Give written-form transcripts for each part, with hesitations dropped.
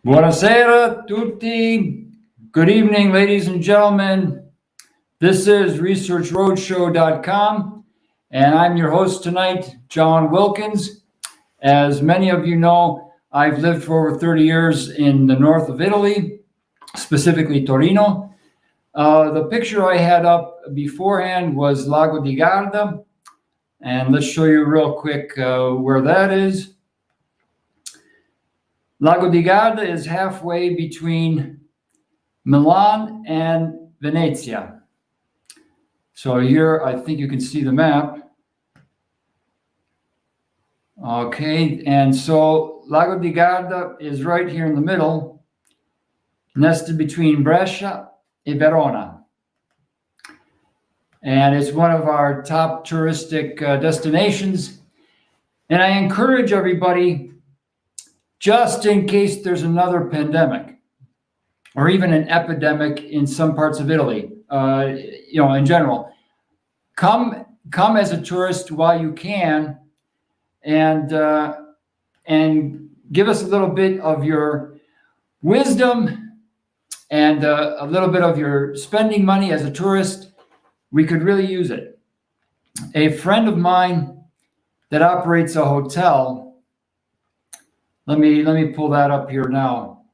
Buonasera tutti. Good evening, ladies and gentlemen. This is ResearchRoadshow.com, and I'm your host tonight, John Wilkins. As many of you know, I've lived for over 30 years in the north of Italy, specifically Torino. The picture I had up beforehand was Lago di Garda, and let's show you real quick where that is. Lago di Garda is halfway between Milan and Venezia. So here, I think you can see the map. Okay, and so Lago di Garda is right here in the middle, nested between Brescia and Verona. And it's one of our top touristic destinations. And I encourage everybody, just in case there's another pandemic or even an epidemic in some parts of Italy, in general, come as a tourist while you can, and give us a little bit of your wisdom and a little bit of your spending money as a tourist. We could really use it. A friend of mine that operates a hotel. Let me pull that up here now.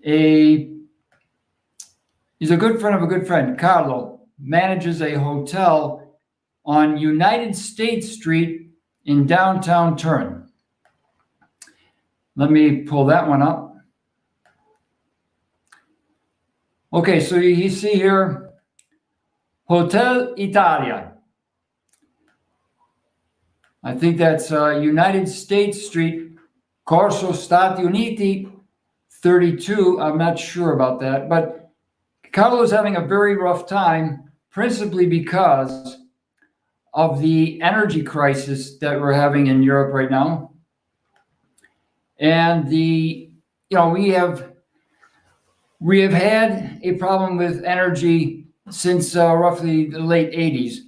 He's a good friend of a good friend. Carlo manages a hotel on United States Street in downtown Turin. Let me pull that one up. Okay, so you see here, Hotel Italia. I think that's United States Street, Corso Stati Uniti, 32. I'm not sure about that, but Carlo's having a very rough time, principally because of the energy crisis that we're having in Europe right now. And we have had a problem with energy since roughly the late 80s,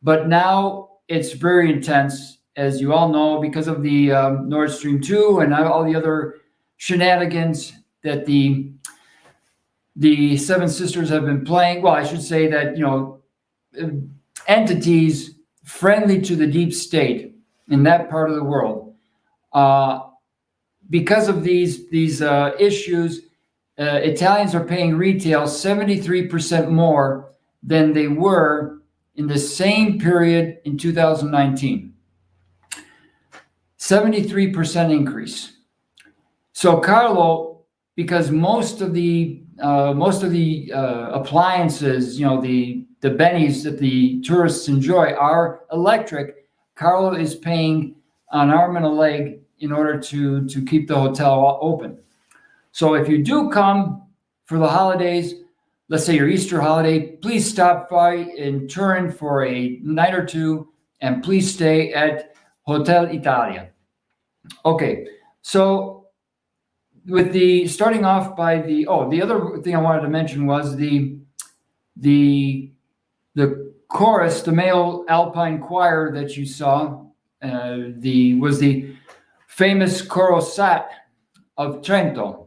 but now it's very intense, as you all know, because of the Nord Stream 2 and all the other shenanigans that the Seven Sisters have been playing. Well, I should say that, entities friendly to the deep state in that part of the world. Because of these issues, Italians are paying retail 73% more than they were in the same period in 2019. 73% increase. So Carlo, because most of the appliances, the bennies that the tourists enjoy are electric, Carlo is paying an arm and a leg in order to keep the hotel open. So if you do come for the holidays, let's say your Easter holiday, please stop by in Turin for a night or two, and please stay at Hotel Italia. Okay, so with starting off by the other thing I wanted to mention was the chorus, the male alpine choir that you saw, was the famous Corosat of Trento.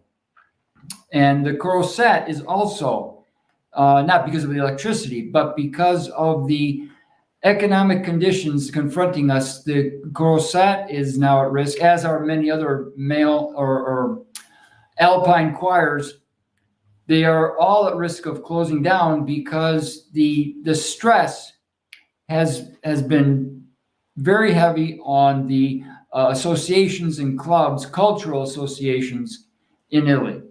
And the Corosat is also not because of the electricity, but because of the economic conditions confronting us. The Corosat is now at risk, as are many other male or alpine choirs. They are all at risk of closing down because the stress has been very heavy on the associations and clubs, cultural associations in Italy.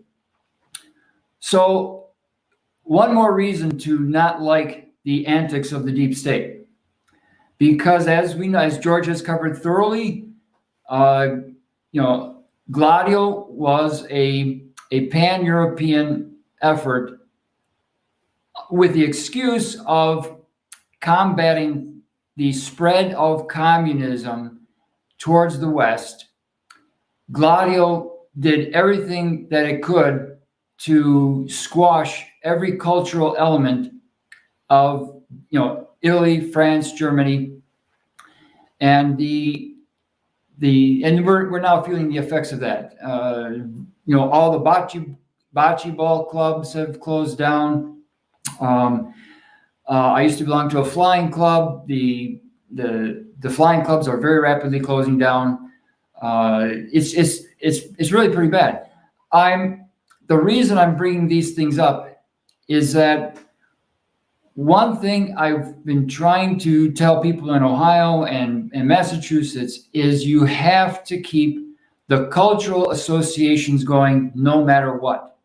So one more reason to not like the antics of the deep state, because as we know, as George has covered thoroughly, Gladio was a pan-European effort with the excuse of combating the spread of communism towards the West. Gladio did everything that it could to squash every cultural element of Italy, France, Germany, and we're now feeling the effects of that. All the bocce ball clubs have closed down. I used to belong to a flying club. The flying clubs are very rapidly closing down. It's really pretty bad. The reason I'm bringing these things up is that one thing I've been trying to tell people in Ohio and Massachusetts is you have to keep the cultural associations going no matter what,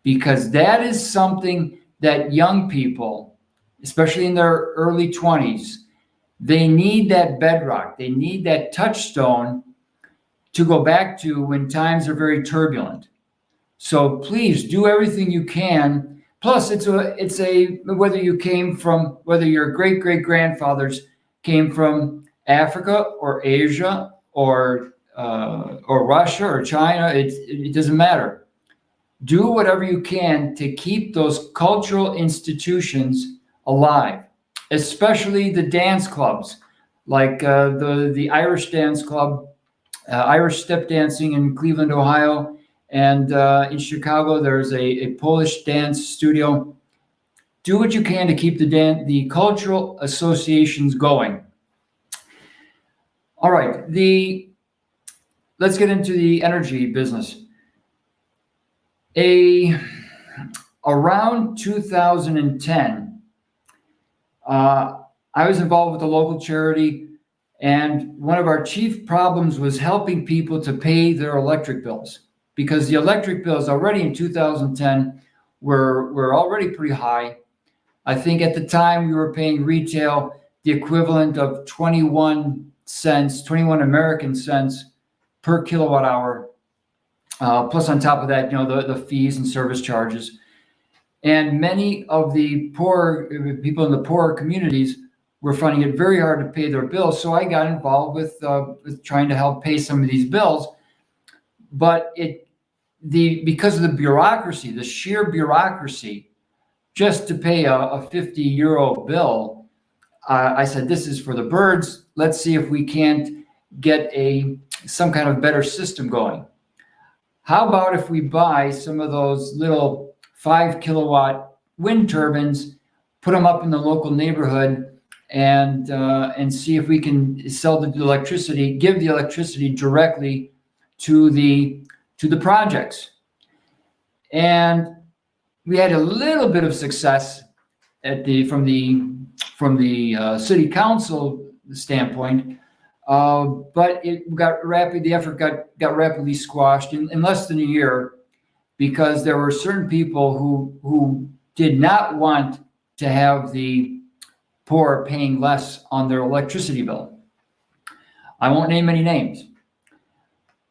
because that is something that young people, especially in their early 20s, they need that bedrock. They need that touchstone to go back to when times are very turbulent. So please do everything you can. Plus, it's whether your great-great-grandfathers came from Africa or Asia or Russia or China, it doesn't matter. Do whatever you can to keep those cultural institutions alive, especially the dance clubs, like the Irish Dance Club, Irish Step Dancing in Cleveland, Ohio. And in Chicago, there's a Polish dance studio. Do what you can to keep the cultural associations going. All right, let's get into the energy business. Around 2010, I was involved with a local charity, and one of our chief problems was helping people to pay their electric bills, because the electric bills already in 2010 were already pretty high. I think at the time we were paying retail the equivalent of 21 American cents per kilowatt hour. Plus on top of that, the fees and service charges. And many of the poor people in the poorer communities were finding it very hard to pay their bills. So I got involved with trying to help pay some of these bills. But because of the bureaucracy, the sheer bureaucracy, just to pay a 50 euro bill, I said, this is for the birds. Let's see if we can't get some kind of better system going. How about if we buy some of those little 5 kilowatt wind turbines, put them up in the local neighborhood, and see if we can sell the electricity, give the electricity directly to the projects. And we had a little bit of success from the city council standpoint, but the effort got rapidly squashed in less than a year, because there were certain people who did not want to have the poor paying less on their electricity bill. I won't name any names.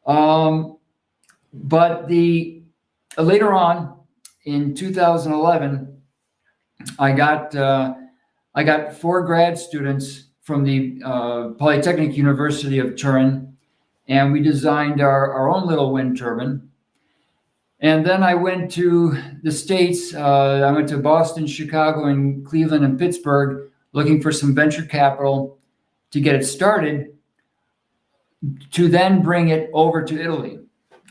But later on in 2011, I got 4 grad students from the Polytechnic University of Turin, and we designed our own little wind turbine. And then I went to the States. I went to Boston, Chicago, and Cleveland and Pittsburgh, looking for some venture capital to get it started, to then bring it over to Italy.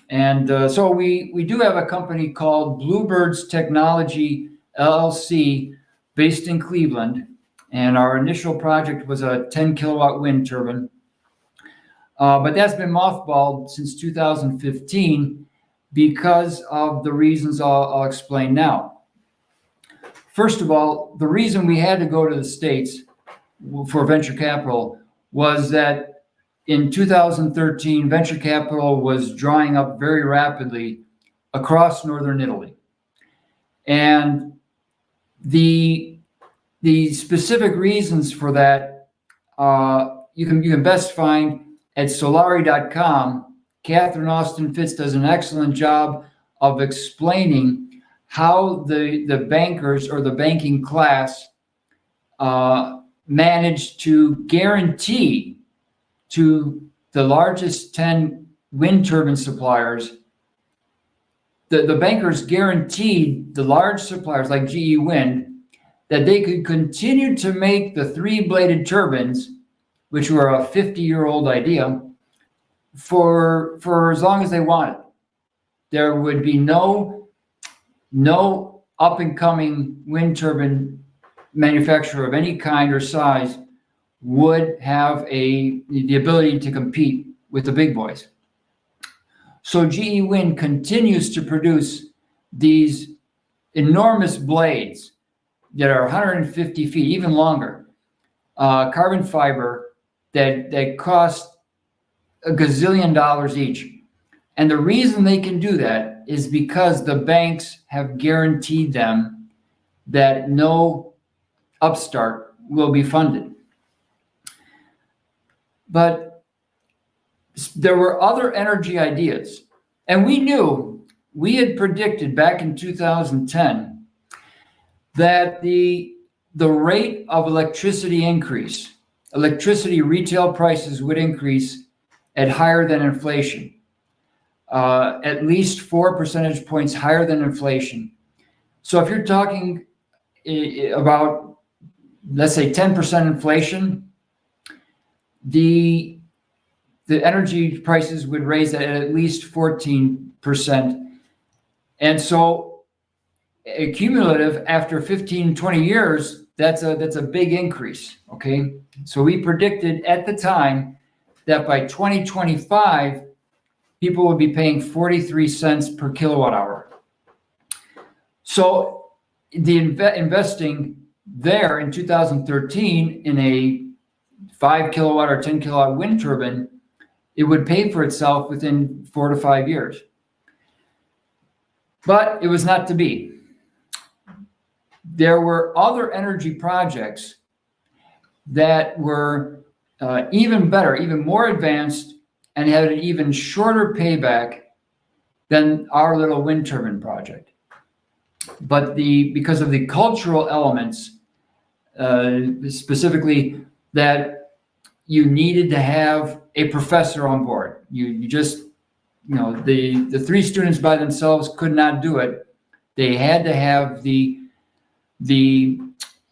And so we do have a company called Bluebirds Technology LLC based in Cleveland. And our initial project was a 10 kilowatt wind turbine. But that's been mothballed since 2015 because of the reasons I'll explain now. First of all, the reason we had to go to the States for venture capital was that in 2013, venture capital was drying up very rapidly across northern Italy. And the specific reasons for that, you can best find at Solari.com. Catherine Austin Fitz does an excellent job of explaining how the bankers or the banking class managed to guarantee to the largest 10 wind turbine suppliers. The bankers guaranteed the large suppliers like GE Wind that they could continue to make the 3-bladed turbines, which were a 50-year-old idea, for as long as they wanted. There would be no up-and-coming wind turbine manufacturer of any kind or size would have the ability to compete with the big boys. So GE Wind continues to produce these enormous blades that are 150 feet, even longer, carbon fiber that cost $1 gazillion each. And the reason they can do that is because the banks have guaranteed them that no upstart will be funded. But there were other energy ideas. And we had predicted back in 2010 that the rate of electricity retail prices would increase at higher than inflation, at least 4 percentage points higher than inflation. So if you're talking about, let's say, 10% inflation, the energy prices would raise at least 14%. And so cumulative after 15, 20 years, that's a big increase, okay? So we predicted at the time that by 2025, people would be paying 43 cents per kilowatt hour. So the investing there in 2013 in a 5 kilowatt or 10 kilowatt wind turbine, it would pay for itself within 4 to 5 years. But it was not to be. There were other energy projects that were even better, even more advanced, and had an even shorter payback than our little wind turbine project. But because of the cultural elements, specifically that you needed to have a professor on board. You just, the 3 students by themselves could not do it. They had to have the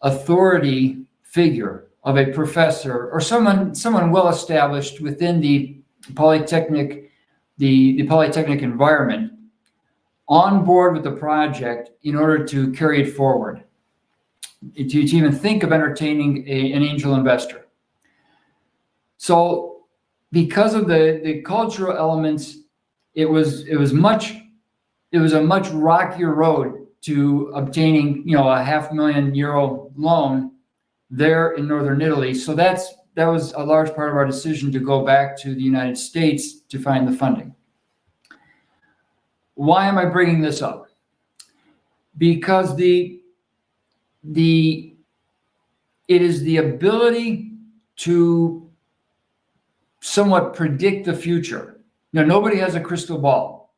authority figure of a professor or someone well established within the polytechnic, the polytechnic environment, on board with the project in order to carry it forward, to even think of entertaining an angel investor. So because of the cultural elements, it was a much rockier road to obtaining a €500,000 loan there in northern Italy. So that was a large part of our decision to go back to the United States to find the funding. Why am I bringing this up? Because it is the ability to somewhat predict the future. Nobody has a crystal ball,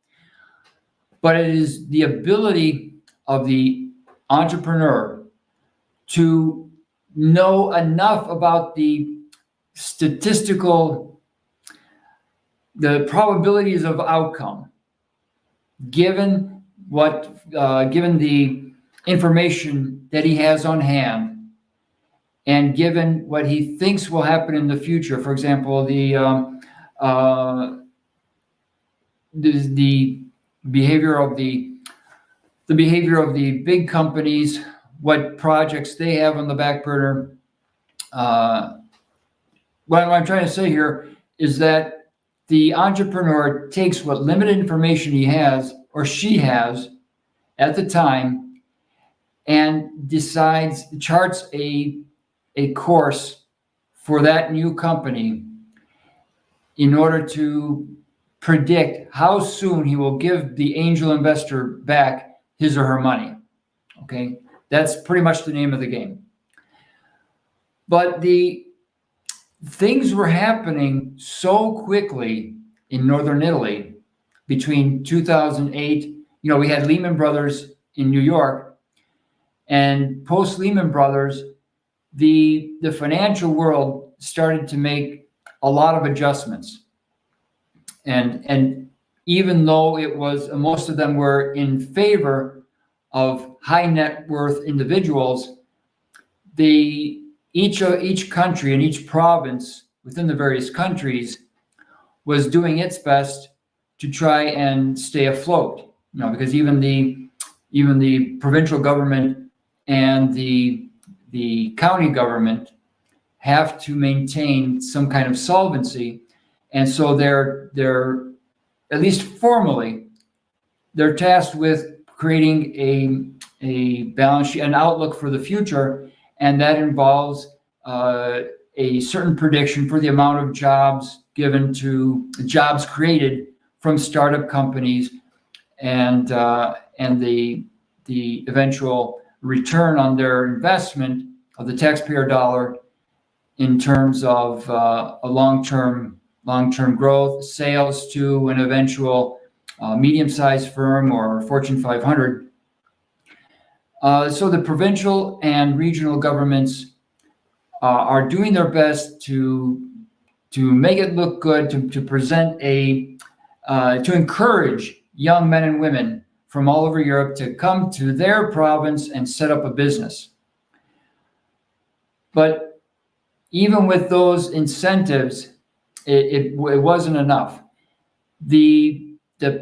but it is the ability of the entrepreneur to know enough about the probabilities of outcome, given the information that he has on hand, and given what he thinks will happen in the future. For example, the behavior of the big companies, what projects they have on the back burner. What I'm trying to say here is that the entrepreneur takes what limited information he has or she has at the time and charts a course for that new company in order to predict how soon he will give the angel investor back his or her money. Okay, that's pretty much the name of the game. But the things were happening so quickly in northern Italy between 2008. We had Lehman Brothers in New York, and post Lehman Brothers, the financial world started to make a lot of adjustments. And even though it was, most of them were in favor of high net worth individuals, each country and each province within the various countries was doing its best to try and stay afloat. Because even the provincial government and the county government have to maintain some kind of solvency, and so they're at least formally they're tasked with creating a balance sheet, an outlook for the future, and that involves a certain prediction for the amount of jobs created from startup companies, and the eventual return on their investment of the taxpayer dollar in terms of a long-term growth, sales to an eventual medium-sized firm or Fortune 500. So the provincial and regional governments are doing their best to make it look good, to present to encourage young men and women from all over Europe to come to their province and set up a business. But even with those incentives, it wasn't enough. The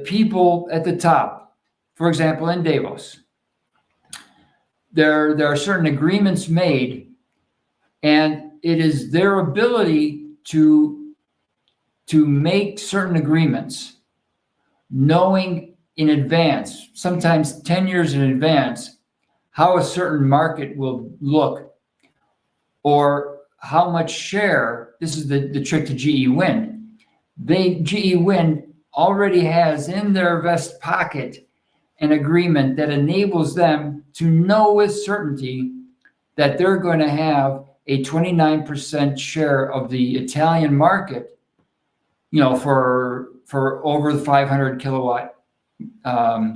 people at the top, for example, in Davos, there are certain agreements made, and it is their ability to make certain agreements, knowing in advance, sometimes 10 years in advance, how a certain market will look, or how much share. This is the trick to GE Wind. GE Wind already has in their vest pocket an agreement that enables them to know with certainty that they're going to have a 29% share of the Italian market, for over the 500 kilowatt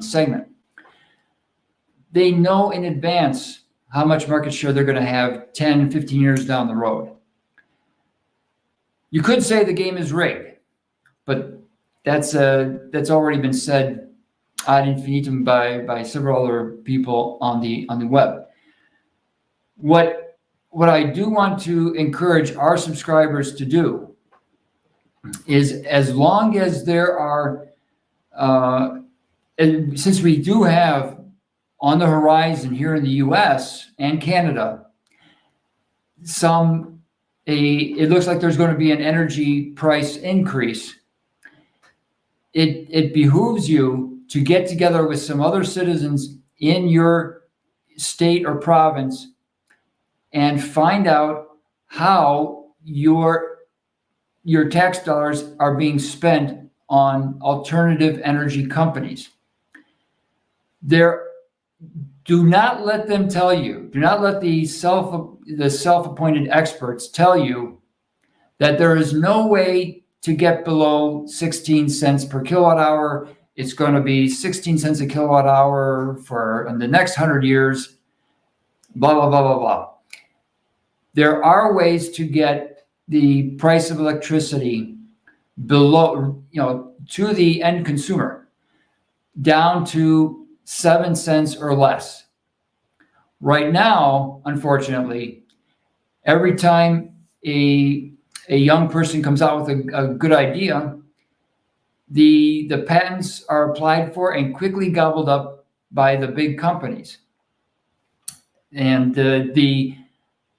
segment. They know in advance how much market share they're going to have 10, 15 years down the road. You could say the game is rigged, but that's already been said ad infinitum by several other people on the web. What I do want to encourage our subscribers to do is, as long as there are, and since we do have on the horizon here in the US and Canada, it looks like there's going to be an energy price increase. It behooves you to get together with some other citizens in your state or province and find out how your tax dollars are being spent on alternative energy companies. Do not let them tell you, do not let the self-appointed experts tell you that there is no way to get below 16 cents per kilowatt hour. It's going to be 16 cents a kilowatt hour in the next 100 years, blah, blah, blah, blah, blah. There are ways to get the price of electricity below, to the end consumer, down to 7 cents or less. Right now, unfortunately, every time a young person comes out with a good idea, the patents are applied for and quickly gobbled up by the big companies. And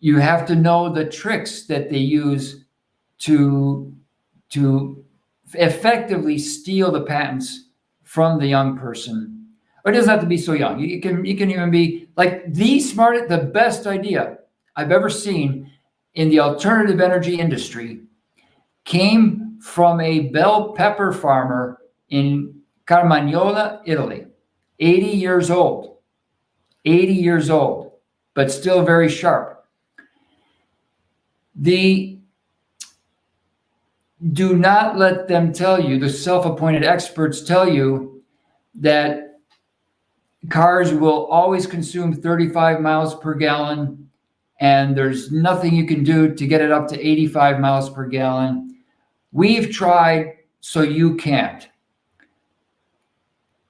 you have to know the tricks that they use to effectively steal the patents from the young person. Or it doesn't have to be so young. You can even be like the best idea I've ever seen in the alternative energy industry came from a bell pepper farmer in Carmagnola, Italy, 80 years old, 80 years old, but still very sharp. Do not let them tell you, the self-appointed experts tell you, that cars will always consume 35 miles per gallon and there's nothing you can do to get it up to 85 miles per gallon. We've tried, so you can't.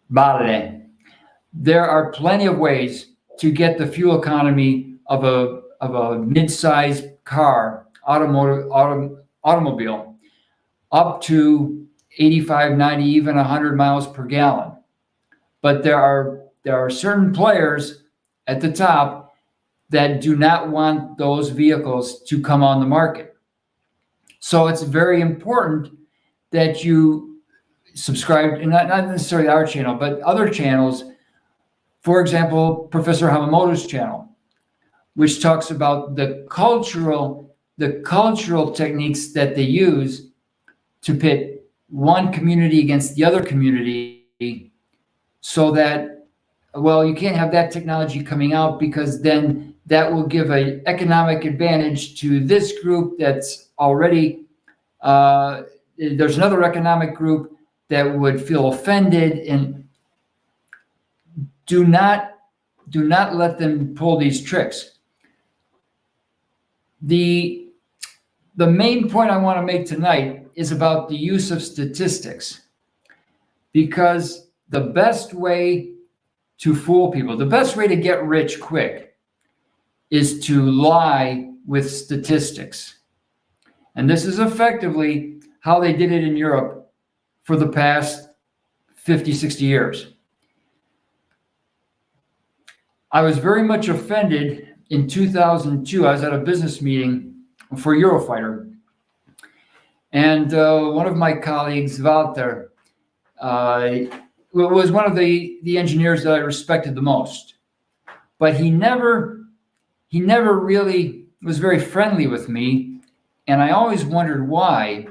Vale. There are plenty of ways to get the fuel economy of a mid-sized car, automobile, up to 85, 90, even 100 miles per gallon. But there are certain players at the top that do not want those vehicles to come on the market. So it's very important that you subscribe, and not necessarily our channel, but other channels. For example, Professor Hamamoto's channel, which talks about the cultural techniques that they use to pit one community against the other community, so that, well, you can't have that technology coming out because then that will give an economic advantage to this group that's already, there's another economic group that would feel offended, and do not let them pull these tricks. The main point I want to make tonight is about the use of statistics, because the best way to fool people, the best way to get rich quick, is to lie with statistics. And this is effectively how they did it in Europe for the past 50, 60 years. I was very much offended in 2002. I was at a business meeting for Eurofighter. And one of my colleagues, Walter, was one of the engineers that I respected the most. But he never really was very friendly with me, and I always wondered why.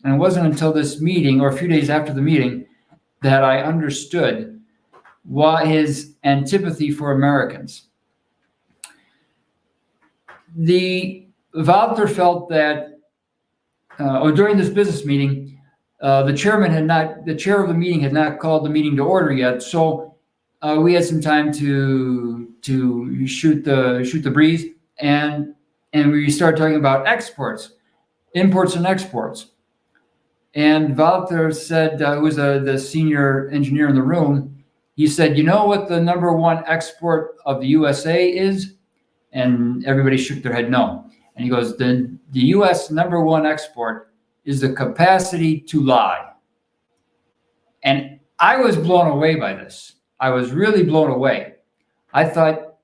And it wasn't until this meeting, or a few days after the meeting, that I understood why his antipathy for Americans. Walter felt that, during this business meeting, the chair of the meeting had not called the meeting to order yet, so we had some time to shoot the breeze, and we started talking about exports, imports and exports. And Walter said, who was the senior engineer in the room, he said, "You know what the number one export of the USA is?" And everybody shook their head no. And he goes, the US number one export is the capacity to lie. And I was blown away by this. I was really blown away. I thought,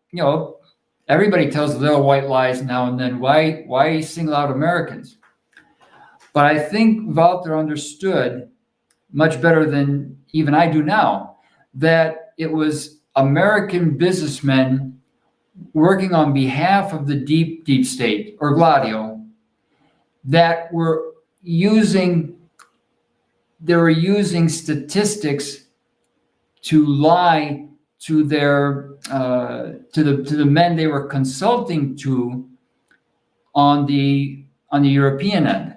everybody tells little white lies now and then. Why single out Americans? But I think Walter understood much better than even I do now that it was American businessmen working on behalf of the deep state, or Gladio, that were using statistics to lie to their to the men they were consulting to on the European end.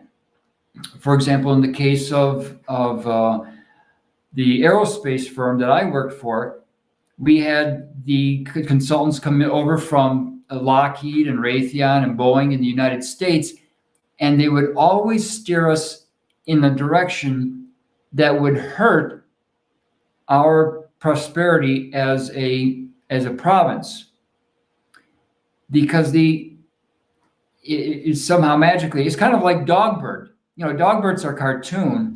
For example, in the case of the aerospace firm that I worked for, we had the consultants come over from Lockheed and Raytheon and Boeing in the United States, and they would always steer us in the direction that would hurt our prosperity as a province, because it somehow magically, it's kind of like Dogbird. Dogbird's our cartoon.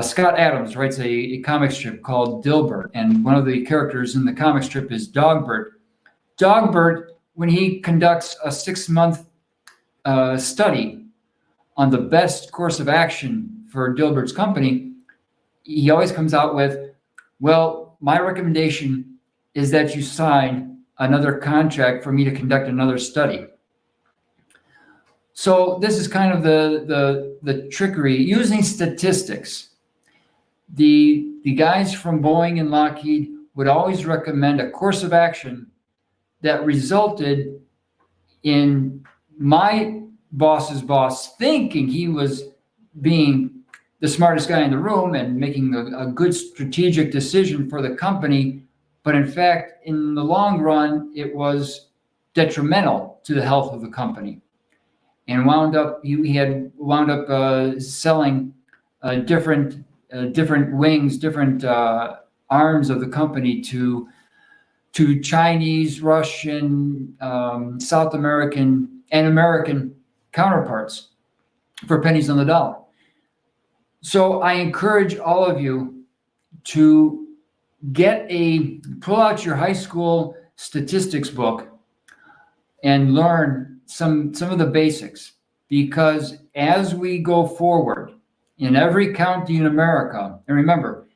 Scott Adams writes a comic strip called Dilbert, and one of the characters in the comic strip is Dogbird. Dogbird, when he conducts a 6-month study on the best course of action for Dilbert's company, he always comes out with, well, my recommendation is that you sign another contract for me to conduct another study. So this is kind of the trickery using statistics. The guys from Boeing and Lockheed would always recommend a course of action that resulted in my boss's boss thinking he was being the smartest guy in the room and making a good strategic decision for the company. But in fact, in the long run, it was detrimental to the health of the company. And he had wound up selling different wings, different arms of the company to Chinese, Russian, South American, and American counterparts for pennies on the dollar. So I encourage all of you to pull out your high school statistics book and learn some of the basics, because as we go forward in every county in America, and remember,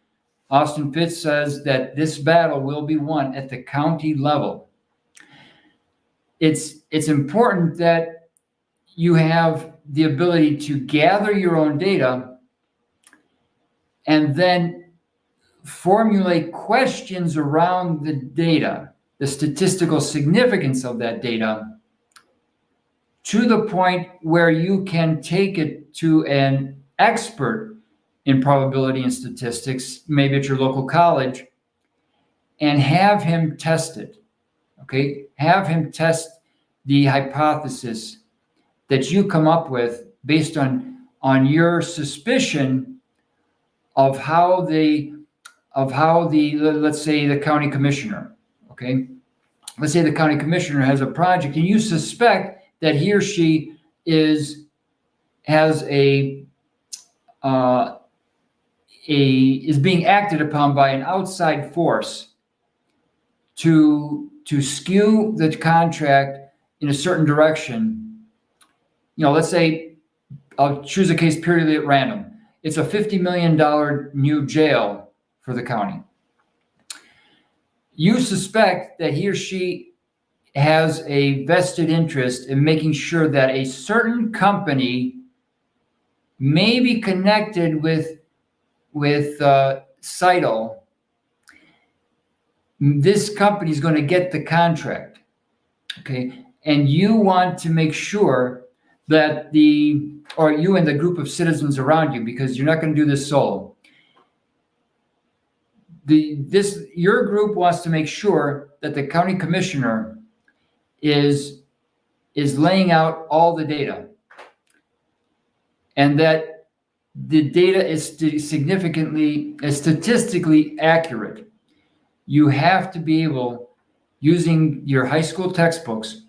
Austin Fitts says that this battle will be won at the county level. It's important that you have the ability to gather your own data and then formulate questions around the data, the statistical significance of that data, to the point where you can take it to an expert in probability and statistics, maybe at your local college, and have him test it. Okay? Have him test the hypothesis that you come up with based on your suspicion of how the let's say the county commissioner, okay? Let's say the county commissioner has a project and you suspect that he or she is being acted upon by an outside force to skew the contract in a certain direction. Let's say, I'll choose a case purely at random. It's a $50 million new jail for the county. You suspect that he or she has a vested interest in making sure that a certain company may be connected with Seidel. This company is going to get the contract, okay? And you want to make sure that you and the group of citizens around you, because you're not going to do this solo. Your group wants to make sure that the county commissioner is laying out all the data, and that the data is statistically accurate. You have to be able, using your high school textbooks,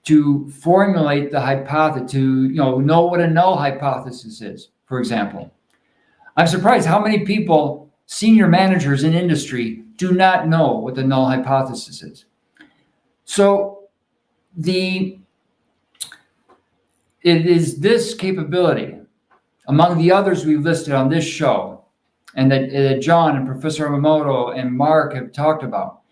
to formulate the hypothesis, to know what a null hypothesis is, for example. I'm surprised how many people, senior managers in industry, do not know what the null hypothesis is. So it is this capability, among the others we've listed on this show, and that John and Professor Yamamoto and Mark have talked about,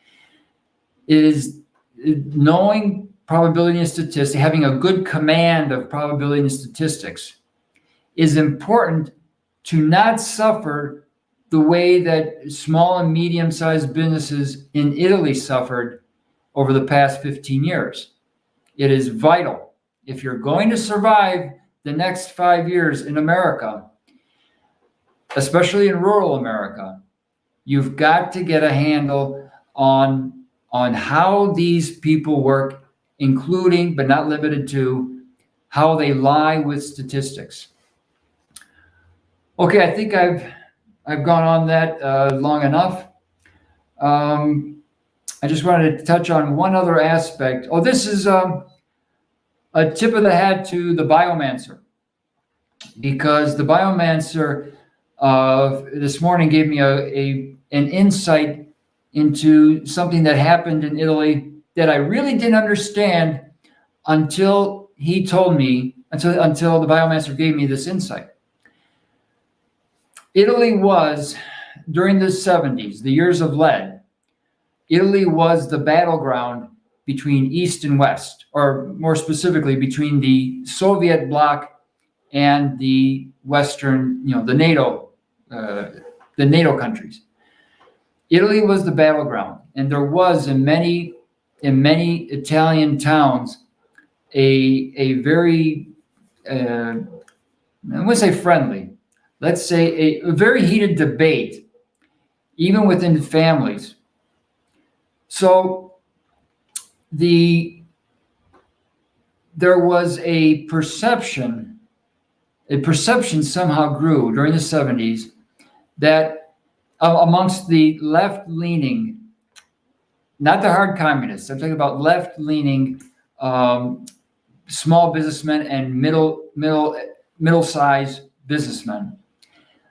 is knowing probability and statistics, having a good command of probability and statistics, is important to not suffer the way that small and medium-sized businesses in Italy suffered over the past 15 years. It is vital. If you're going to survive the next 5 years in America, especially in rural America, you've got to get a handle on how these people work, including, but not limited to, how they lie with statistics. Okay, I think I've gone on that long enough. I just wanted to touch on one other aspect. Oh, this is a tip of the hat to the biomancer, because the biomancer this morning gave me an insight into something that happened in Italy that I really didn't understand until he told me, until the biomancer gave me this insight. Italy was, during the 70s, the years of lead, Italy was the battleground between East and West, or more specifically between the Soviet bloc and the Western, the NATO countries. Italy was the battleground, and there was in many Italian towns a very I wouldn't say friendly, let's say a very heated debate, even within families. So there was a perception somehow grew during the 70s that amongst the left-leaning, not the hard communists, I'm talking about left-leaning small businessmen and middle-sized businessmen,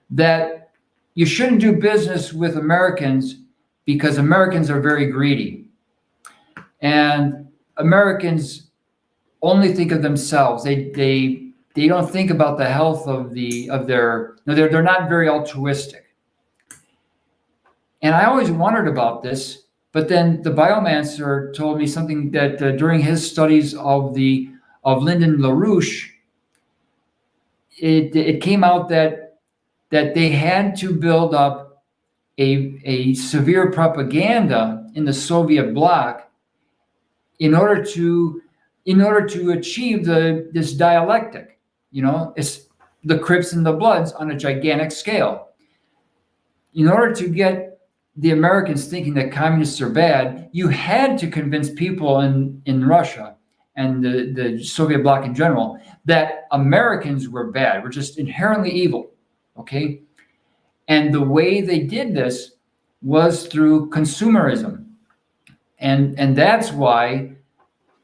that you shouldn't do business with Americans because Americans are very greedy, and Americans only think of themselves. They don't think about the health of their. No, they're not very altruistic. And I always wondered about this, but then the biomancer told me something that during his studies of Lyndon LaRouche, it came out that they had to build up a severe propaganda in the Soviet bloc in order to achieve this dialectic. It's the Crips and the Bloods on a gigantic scale. In order to get the Americans thinking that communists are bad, you had to convince people in Russia and the Soviet bloc in general that Americans were bad, were just inherently evil, okay? And the way they did this was through consumerism. And that's why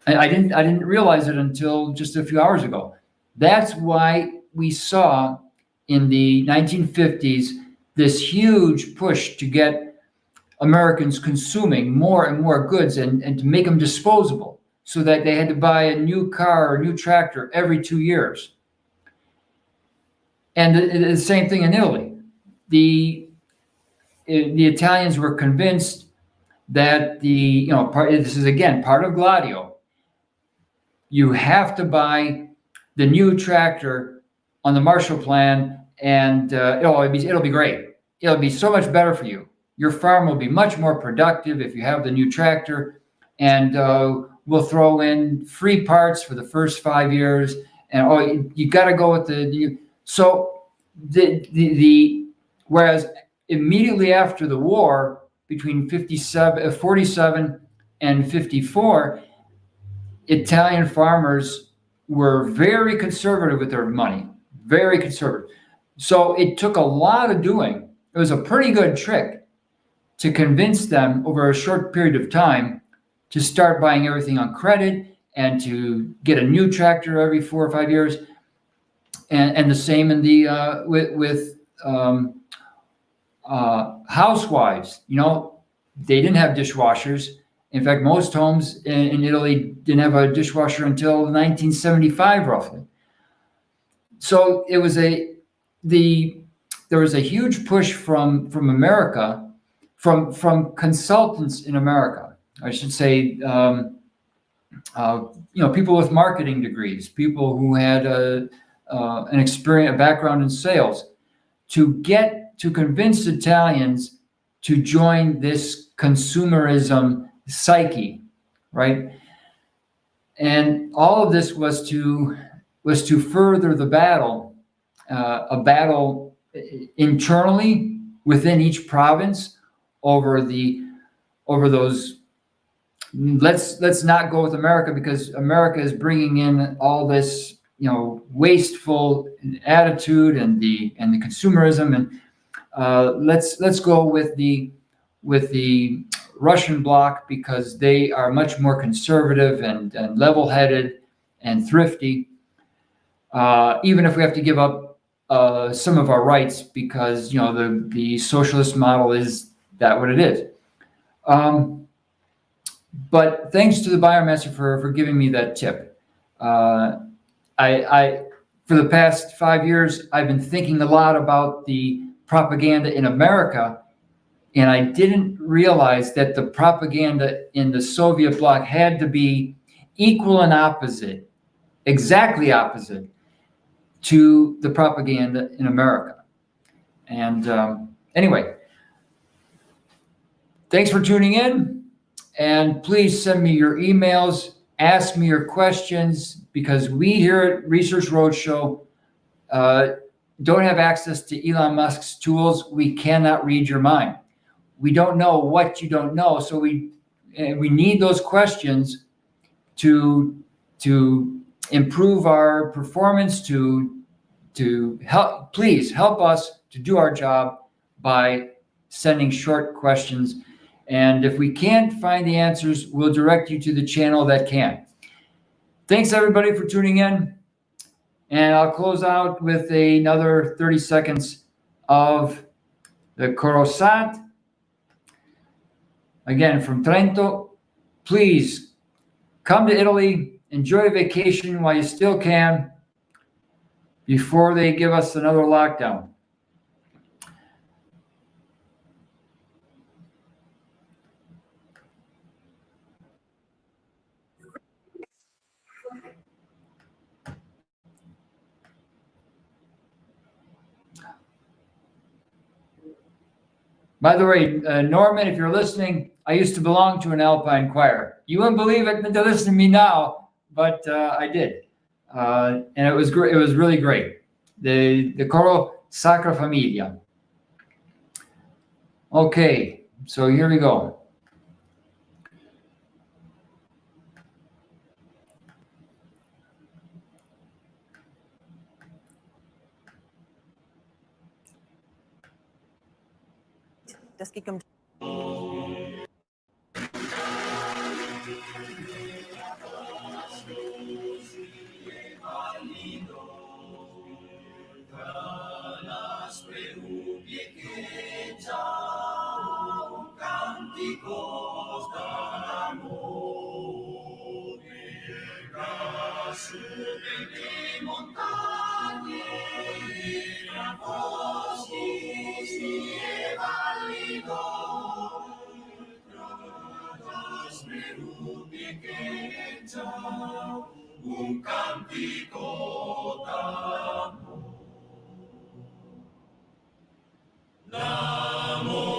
I didn't realize it until just a few hours ago. That's why we saw in the 1950s this huge push to get Americans consuming more and more goods and to make them disposable, so that they had to buy a new car or a new tractor every 2 years. And the same thing in Italy. The Italians were convinced that this is again part of Gladio. You have to buy the new tractor on the Marshall Plan, and it'll be great. It'll be so much better for you. Your farm will be much more productive if you have the new tractor, and we'll throw in free parts for the first 5 years. And you got to go with the so whereas immediately after the war, between 47 and 54, Italian farmers were very conservative with their money, very conservative. So it took a lot of doing. It was a pretty good trick to convince them over a short period of time to start buying everything on credit and to get a new tractor every 4 or 5 years. And the same in the with housewives. They didn't have dishwashers. In fact, most homes in Italy didn't have a dishwasher until 1975, roughly. So it was there was a huge push from America, from consultants in America, I should say, people with marketing degrees, people who had a background in sales, to convince Italians to join this consumerism psyche, right? And all of this was to further the battle, a battle internally within each province over those. Let's not go with America because America is bringing in all this, wasteful attitude and the consumerism, and let's go with the Russian bloc because they are much more conservative and level-headed and thrifty. Even if we have to give up some of our rights because the socialist model is that what it is. But thanks to the biomancer for giving me that tip. I for the past 5 years, I've been thinking a lot about the propaganda in America And I didn't realize that the propaganda in the Soviet bloc had to be equal and opposite, exactly opposite to the propaganda in America. And anyway, thanks for tuning in. And please send me your emails, ask me your questions, because we here at Research Roadshow don't have access to Elon Musk's tools. We cannot read your mind. We don't know what you don't know. So we need those questions to improve our performance, to help. Please help us to do our job by sending short questions. And if we can't find the answers, we'll direct you to the channel that can. Thanks everybody for tuning in. And I'll close out with another 30 seconds of the Corosat. Again, from Trento. Please come to Italy, enjoy a vacation while you still can before they give us another lockdown. By the way, Norman, if you're listening, I used to belong to an Alpine choir. You wouldn't believe it to listen to me now, but I did. And it was great. It was really great. The Coro Sacra Familia. Okay, so here we go. Das geht um un cantico d'amore.